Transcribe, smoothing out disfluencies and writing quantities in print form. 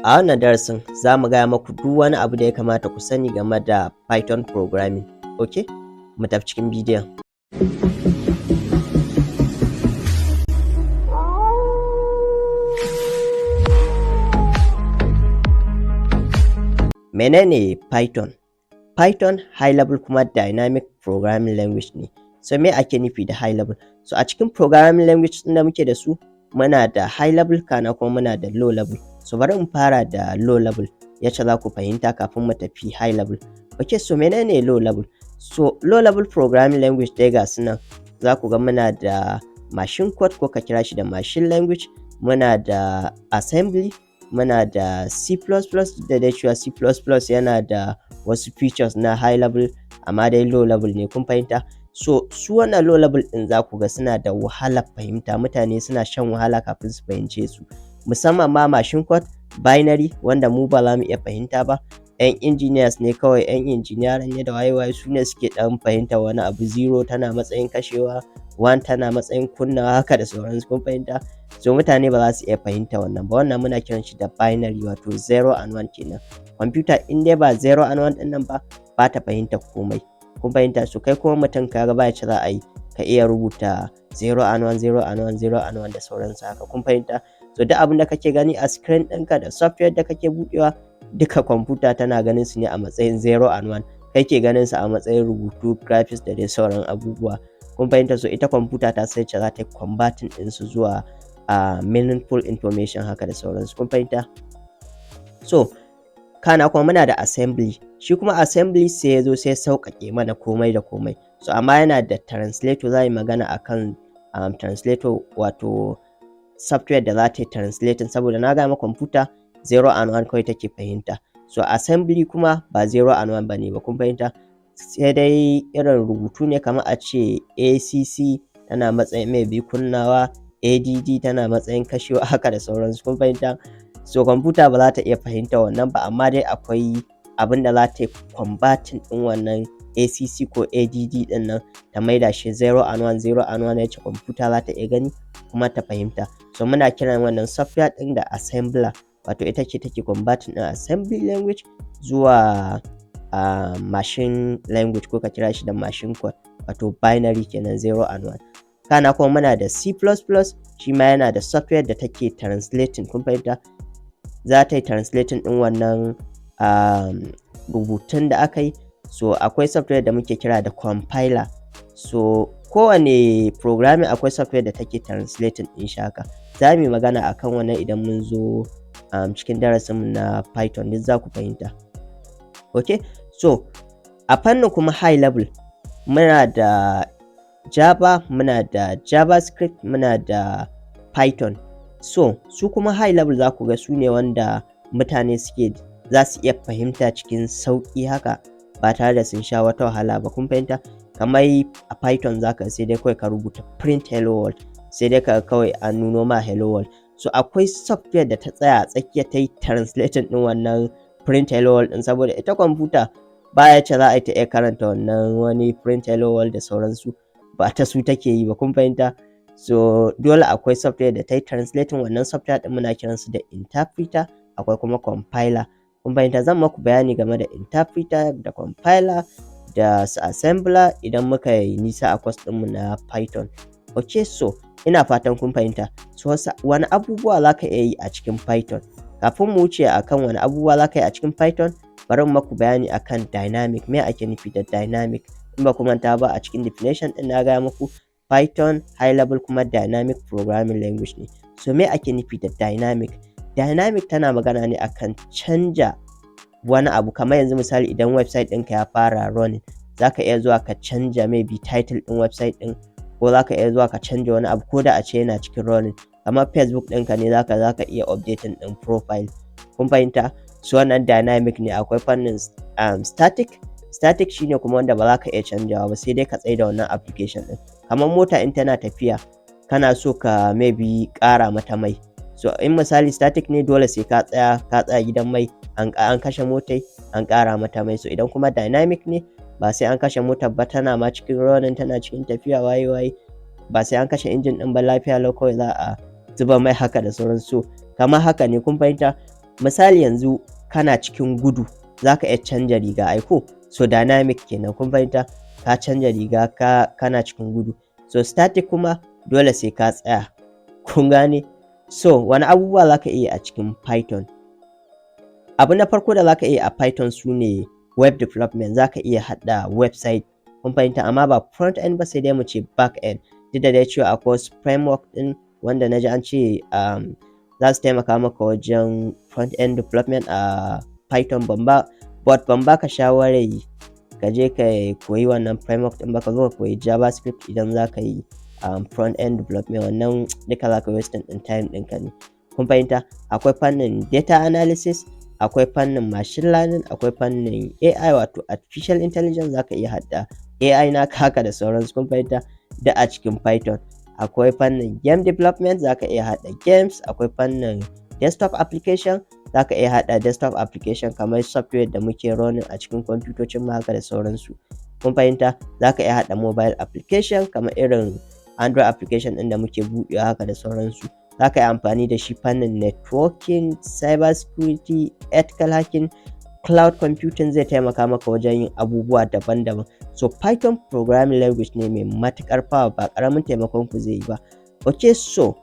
A wannan darasin za mu gaya maku duk wani abu da ya kamata ku sani game da Python programming. Ok? Mu tafi cikin bidiyon. Menene Python? Python high level kuma dynamic programming language ne. So me ake nufi da high level? So a cikin programming language ɗin da muke da su, muna da high level kana kuma muna da low level. So bari in fara da low level yacce za ku fahimta kafin mu tafi high level. Okay, so menene low level? So low level programming language dai ga su nan, za ku ga muna da machine code ko ka kira shi da machine language, muna da assembly, muna da C++, da dai cewa C++ yana da wasu features na high level amma dai low level ne, kun fahimta? So su wannan low level ɗin za ku ga suna da wahalar fahimta, mutane suna shan wahala kafin su fahimce su, musamman ma machine code, binary wanda mu ba za mu iya fahimta ba. 'Yan engineers ne kawai, 'yan engineering ne da waye su ne suke ɗan fahimta wani abu, 0 tana matsayin kashewa, 1 tana matsayin kunnawa, haka da sauransu, kun fahimta? So mutane ba za su iya fahimta wannan ba, wannan muna kiran shi da binary, wato 0 and 1 kenan. Computer in dai ba 0 and 1 ɗin nan ba ta fahimta komai, kun fahimta? So kai kuma mutum ka ga ba yacce za a yi ka iya rubuta 0 and 1, 0 and 1, 0 and 1 da sauransu haka, kun fahimta? So duk abin da kake gani a screen ɗinka da software da kake buɗewa, duka kwamfuta tana ganin su ne a matsayin 0 and 1, kai ke ganin su a matsayin rubutu, graphics da dai sauran abubuwa, kun fahimta? So ita kwamfuta ta san yacce za ta yi converting ɗin su zuwa meaningful information haka da sauransu, kun fahimta? So kana kuma muna da assembly, shi kuma assembly sai ya zo sai sauƙaƙe mana komai da komai. So amma yana da translator, za yi magana akan translator, wato software da za ta yi translating, saboda na gaya ma kwamfuta 0 and 1 kawai take fahimta. So assembly kuma ba 0 and 1 bane ba, kun fahimta? Sai dai irin rubutu ne, kamar a ce ACC tana matsayin maybe kunnawa, ADD tana matsayin kashewa, haka da sauransu, kun fahimta? So kwamfuta ba za ta iya fahimta wannan ba, amma dai akwai abin da za ta yi converting ɗin wannan ACC ko ADD ɗin nan ta maida shi 0 and 1, 0 and 1, yacce kwamfuta za ta iya gani kuma ta fahimta. So muna kiran wannan software ɗin da assembler, wato ita ce take converting ɗin assembly language zuwa machine language, ko ka kira shi da machine code, wato binary kenan, 0 and 1. Kana kuma muna da C++, shi ma yana da software da take translating, kun fahimta? Za ta yi translating ɗin wannan rubutun da aka yi. So akwai software da muke kira da compiler. So kowane programming akwai software da take translating ɗin shi haka. Za mu yi magana akan wannan idan mun zo cikin darasinmu na Python, duk za ku fahimta. Okay, so a fannin kuma high level muna da Java, muna da JavaScript, muna da Python. So su kuma high level za ku ga su ne wanda mutane za su iya fahimta cikin sauƙi haka, ba tare da sun sha wata wahala ba, kun fahimta? Kamar a Python za ka sai dai kawai ka rubuta print hello world, sai dai ka kawai an nuno ma hello world. So akwai software da ta tsaya a tsakiya ta yi translating ɗin wannan print hello world ɗin, saboda ita kwamfuta ba yacce za a yi ta iya karanta wannan wani print hello world da sauransu, ba ta su take yi ba, kun fahimta? So dole akwai software da ta yi translating wannan software ɗin, muna kiransu da interpreter, akwai kuma compiler, kun fahimta? Zan maku bayani game da interpreter da compiler da su assembler idan muka yi nisa a course ɗinmu na Python. Okay, so ina fatan kun fahimta. So wani abubuwa za ka iya yi a cikin Python? Kafin mu wuce akan wani abubuwa za ka yi a cikin Python, bari mu maku bayani akan dynamic. Me ake nufi da dynamic? In ba ku manta ba, a cikin definition ɗin na gaya muku Python high level kuma dynamic programming language ne. So me ake nufi da dynamic? Dynamic tana magana ne akan canja wani abu, kamar yanzu misali idan website ɗinka ya fara running, za ka iya zuwa ka canja maybe title ɗin website ɗin, ko za ka iya zuwa ka canja wani abu ko da a ce yana cikin running. Kamar Facebook ɗinka ne, za ka iya updating ɗin profile, kun fahimta? So wannan dynamic ne. Akwai fannin static shine kuma wanda ba za ka iya canjawa ba, sai dai ka tsaida wannan application ɗin. Kamar mota in tana tafiya, kana so ka maybe ƙara mata mai, so in misali static ne, dole sai ka tsaya gidan mai, an kashe motai, an ƙara mata mai. So idan kuma dynamic ne, ba sai an kashe motar ba, tana ma cikin running, tana cikin tafiya, waye ba sai an kashe injin ɗin ba, lafiya lau kawai za a zuba mai haka da sauransu. So kamar haka ne, kun fahimta? misali yanzu kana cikin gudu zaka iya canja riga aiko, so dynamic kenan, kun fahimta, ka canja riga kana cikin gudu. So static kuma dole sai ka tsaya, kun gane. So wani abubuwa zaka iya a cikin Python? Abu na farko da zaka iya a Python sune web development, zaka iya haɗa website, kun fahimta, amma ba front end ba, sai dai mu ce back end. Duk da dai cewa akwai wasu framework ɗin wanda naji an ce za su taimaka maka wajen front end development a Python, but ban baka shawarar ka je ka koyi wannan framework ɗin ba, ka zo ka koyi JavaScript idan zaka yi front end development. Wannan duka zaka wasting ɗin time ɗinka ne, kun fahimta. Akwai fannin data analysis, akwai fannin machine learning, akwai fannin AI wato artificial intelligence, zaka iya haɗa AI naka haka da sauransu, kun fahimta, da a cikin Python. Akwai fannin game development, zaka iya haɗa games. Akwai fannin desktop application, zaka iya haɗa desktop application kamar software da muke running a cikin kwamfutocin mu haka da sauransu, kun fahimta. Zaka iya haɗa mobile application kamar irin Android application ɗin da muke buɗewa haka da sauransu. Zaka yi amfani da shi fannin networking, cyber security, ethical hacking, cloud computing, zai taimaka maka wajen yin abubuwa daban-daban. So Python programming language ne mai matuƙar power, ba ƙaramin taimakon ku zai yi ba. Okay, so